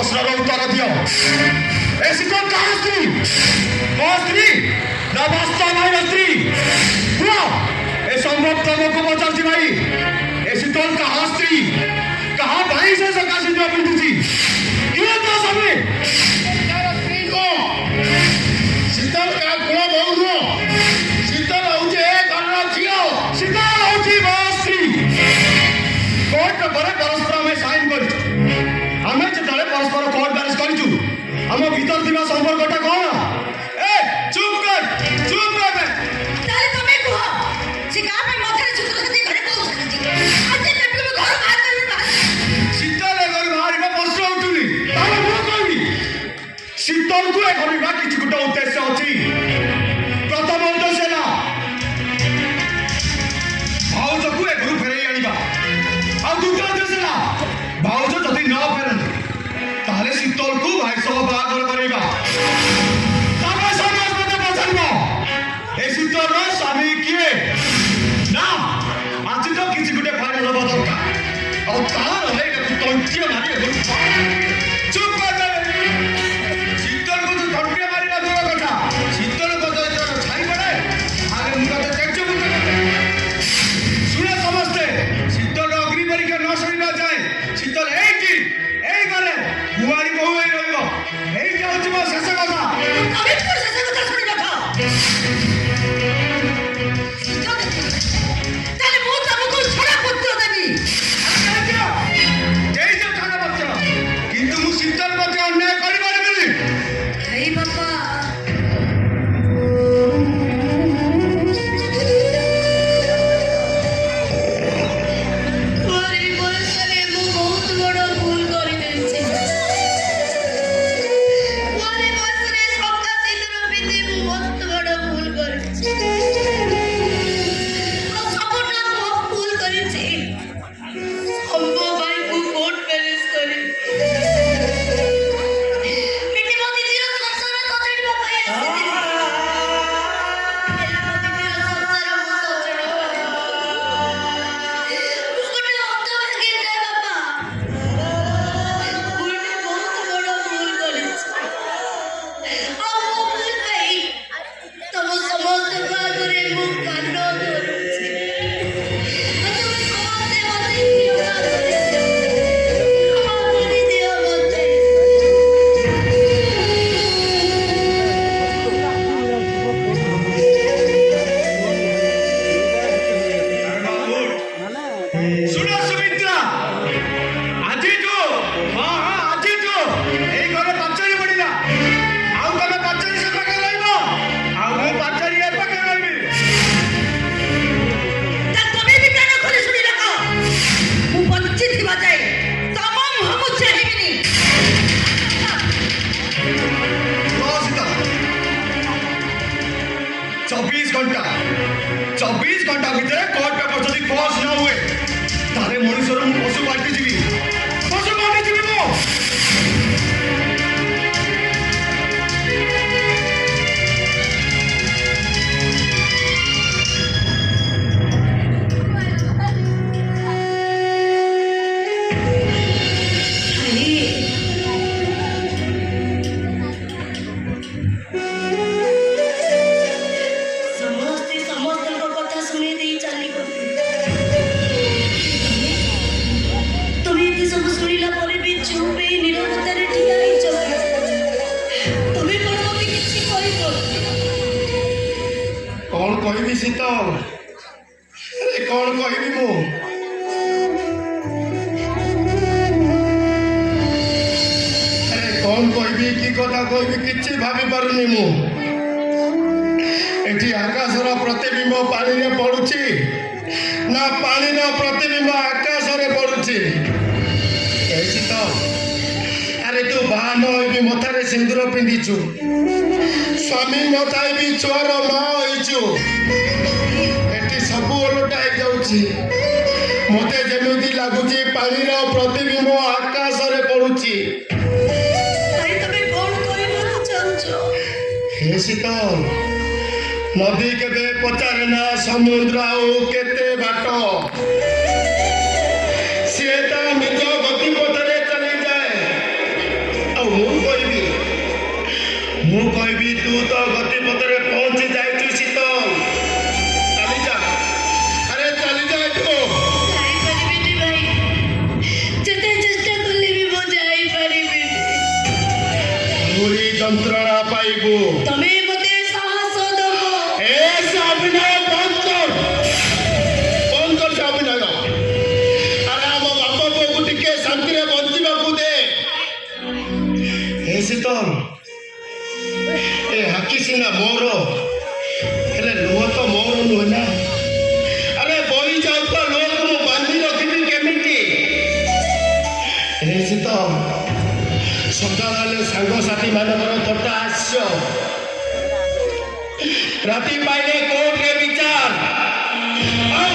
प्रश्नर उत्तर दियो ए शीतल कहाँ स्त्री ମୋ ସ୍ତ୍ରୀ ନା ବାସ୍ତବ ଭାଇର ସ୍ତ୍ରୀ କୁହ ଏ ସମ୍ଭବ ତମକୁ ପଚାରୁଛି ଭାଇ ଏ ଶୀତଲ କାହା ସ୍ତ୍ରୀ କାହା ଭାଇ ସେ ସକାଶେ ଦିଅ ପିନ୍ଧୁଛି କିଏ ତା ସ୍ୱାମୀ ତାର ସ୍ତ୍ରୀ କଣ ଶୀତଲ କାହା କୁଳ ବୋହୂ ନୁହଁ ଶୀତଲ ହଉଛି ଏ ଘରର ଝିଅ ଶୀତଲ ହଉଛି ମୋ ସ୍ତ୍ରୀ କୋର୍ଟ ପରେ ପରସ୍ପର ଆମେ ସାଇନ କରିଛୁ ଆମେ ଯେତେବେଳେ ପରସ୍ପର କୋର୍ଟ ମ୍ୟାରେଜ କରିଛୁ ଆମ ଭିତରେ ଥିବା ସମ୍ପର୍କଟା କଣ चुप कर ताले तुम्हें कुह से का पे मथरे छुत्र सती घरे को सकती आज ते में घर बाहर कर शीतल घर बाहर में प्रश्न उठुनी ताले मु कहबी शीतल को घर में किछि गुटा उद्देश्य अछि प्रथम उद्देश्य ना भाउज को घर फेरै आनिबा आ दूसरा उद्देश्य ना भाउज जदी न फेरन ताले शीतल को भाई सब बागर करेगा स्वामी किए ना आज तो किसी गुटे फाइनल हवा दरकार और तार है कि तंत्रिया मारी चुप कर शीतल को तो तंत्रिया मारी ना दूर कथा शीतल को तो छाई पड़े आगे मुझे तो चेक चुप सुने समझते शीतल अग्नि परीक्षा न सरिबा जाए शीतल एई करे बुआरी बहु होई रहइबो एई जाउछि मो शेष कथा कभी तो शेष कथा सुनि रखो चौबीस घंटा भितर कोर्ट पेपर जदि पास न हुए ताले मनुष्य पशु पार्टी जीवी मो शीतल कौन कहबी मु कौन कहबी कि कथा कहबी किछि भाबी पारुनी मु एठी आकाशर प्रतिबिंब पानी रे पडुछि ना पानी रो प्रतिबिंब आकाश रे पडुछि ए शीतल अरे तू बाहन होइबी मथारे सिंदूर पिंधिछु स्वामी मथाई भी छुआर माँ होइछु सब ओलटा जाऊँगी मते जमी लगुच पानी प्रतिबिंब आकाश रे पड़ुची हे शीतल नदी केबे पचारे ना समुद्र आउ केते बाट सी निज गति पथरे चली जाए ମୁଁ କହିବି ତୁ ତ ଗତିପଥରେ ପହଞ୍ଚି ଯାଇଛୁ ଶୀତଲ। ଚାଲିଯା, ଆରେ ଚାଲିଯା ଏଠୁ। ଯାଇପାରିବିନି ଭାଇ, ଯେତେ ଚେଷ୍ଟା କଲେ ବି ମୁଁ ଯାଇପାରିବିନି। ଆହୁରି ଯନ୍ତ୍ରଣା ପାଇବୁ। ତମେ ମତେ ସାହସ ଦବ। ଏ ସେ ଅଭିନୟ ବନ୍ଦ କର, ବନ୍ଦ କର ସେ ଅଭିନୟ। ଆରେ ଆମ ବାପ ପୁଅକୁ ଟିକେ ଶାନ୍ତିରେ ବଞ୍ଚିବାକୁ ଦେ। ଏ ଶୀତଲ, ଏ ହାକି ସିନା ମୋର, ହେଲେ ଲୁହ ତ ମୋର ନୁହେଁ ନା। ଆରେ ବହି ଯାଉଥିବା ଲୁହକୁ ମୁଁ ବାନ୍ଧି ରଖିବି କେମିତି? ଏ ଶୀତଲ, ସକାଳ ହେଲେ ସାଙ୍ଗସାଥି ମାନଙ୍କର ଥଟ୍ଟା ହାସ୍ୟ, ରାତି ପାଇଲେ କୋର୍ଟରେ ବିଚାର, ଆଉ